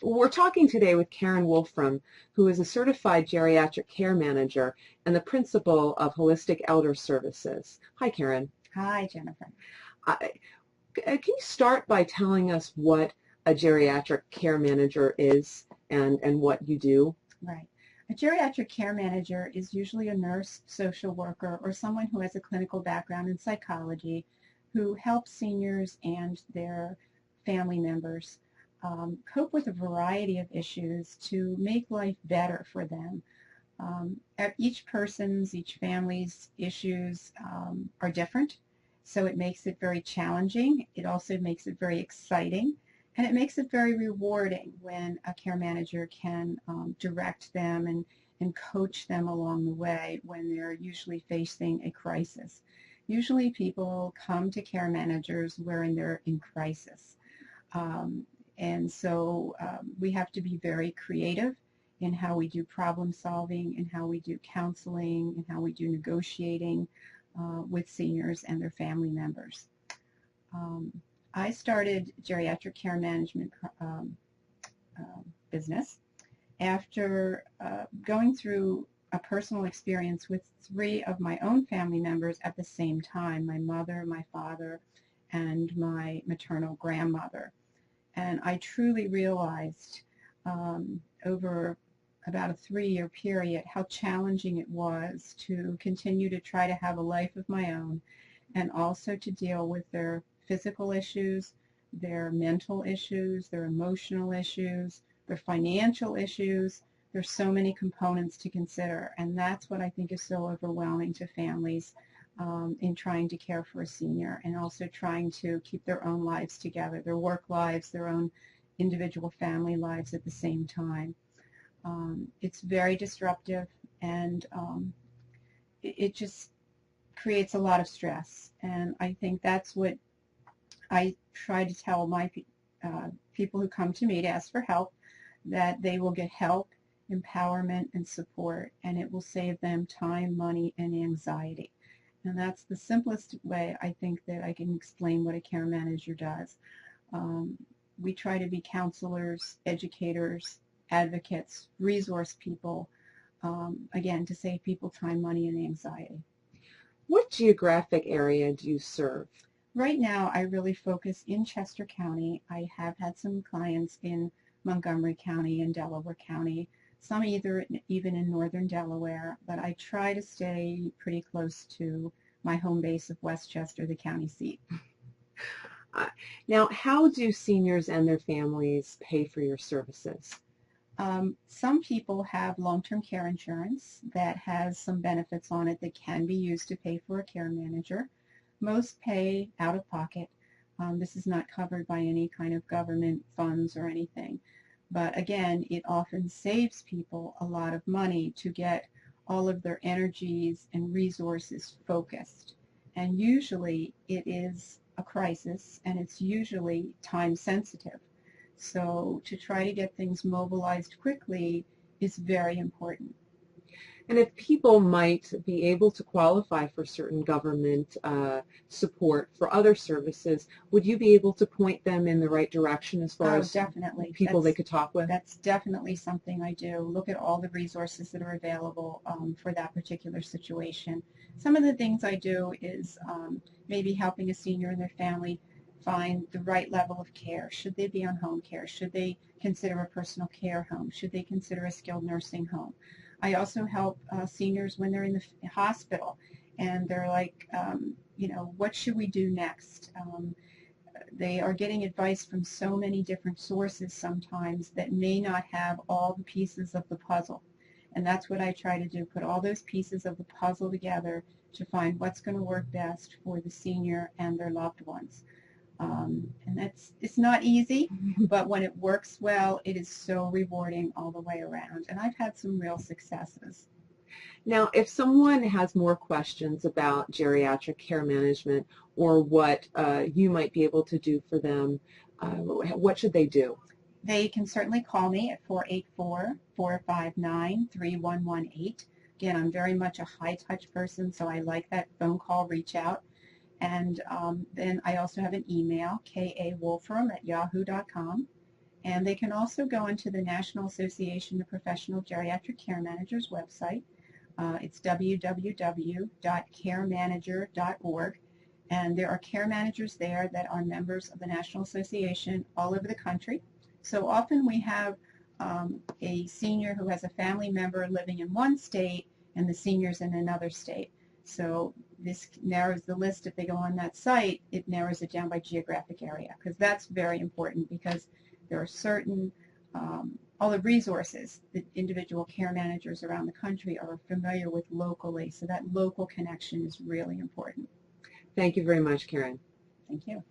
We're talking today with Karen Wolfrom, who is a certified geriatric care manager and the principal of Holistic Elder Services. Hi, Karen. Hi, Jennifer. Can you start by telling us what a geriatric care manager is and what you do? Right. A geriatric care manager is usually a nurse, social worker, or someone who has a clinical background in psychology who helps seniors and their family members cope with a variety of issues to make life better for them. Each person's, each family's issues are different, so it makes it very challenging. It also makes it very exciting, and it makes it very rewarding when a care manager can direct them and coach them along the way when they're usually facing a crisis. Usually people come to care managers when they're in crisis. And so we have to be very creative in how we do problem solving, in how we do counseling, and how we do negotiating with seniors and their family members. I started geriatric care management business after going through a personal experience with 3 of my own family members at the same time, my mother, my father, and my maternal grandmother. And I truly realized over about a 3-year period how challenging it was to continue to try to have a life of my own and also to deal with their physical issues, their mental issues, their emotional issues, their financial issues. There's so many components to consider, and that's what I think is so overwhelming to families in trying to care for a senior and also trying to keep their own lives together, their work lives, their own individual family lives at the same time. It's very disruptive, and it just creates a lot of stress, and I think that's what I try to tell my people who come to me to ask for help, that they will get help, empowerment, and support, and it will save them time, money, and anxiety. And that's the simplest way I think that I can explain what a care manager does. We try to be counselors, educators, advocates, resource people, again, to save people time, money, and anxiety. What geographic area do you serve? Right now, I really focus in Chester County. I have had some clients in Montgomery County and Delaware County, some even in northern Delaware, but I try to stay pretty close to my home base of Westchester, the county seat. Now, how do seniors and their families pay for your services? Some people have long-term care insurance that has some benefits on it that can be used to pay for a care manager. Most pay out of pocket. This is not covered by any kind of government funds or anything. But again, it often saves people a lot of money to get all of their energies and resources focused. And usually it is a crisis, and it's usually time sensitive. So to try to get things mobilized quickly is very important. And if people might be able to qualify for certain government support for other services, would you be able to point them in the right direction as far as definitely. People they could talk with? That's definitely something I do. Look at all the resources that are available for that particular situation. Some of the things I do is maybe helping a senior and their family find the right level of care. Should they be on home care? Should they consider a personal care home? Should they consider a skilled nursing home? I also help seniors when they're in the hospital and they're like, what should we do next? They are getting advice from so many different sources sometimes that may not have all the pieces of the puzzle. And that's what I try to do, put all those pieces of the puzzle together to find what's going to work best for the senior and their loved ones. And it's not easy, but when it works well, it is so rewarding all the way around. And I've had some real successes. Now, if someone has more questions about geriatric care management or what you might be able to do for them, what should they do? They can certainly call me at 484-459-3118. Again, I'm very much a high-touch person, so I like that phone call reach out. And then I also have an email, kawolfrom@yahoo.com. And they can also go into the National Association of Professional Geriatric Care Managers website. It's www.caremanager.org. And there are care managers there that are members of the National Association all over the country. So often we have a senior who has a family member living in one state and the senior's in another state. So this narrows the list. If they go on that site, it narrows it down by geographic area, because that's very important, because there are certain, all the resources that individual care managers around the country are familiar with locally, so that local connection is really important. Thank you very much, Karen. Thank you.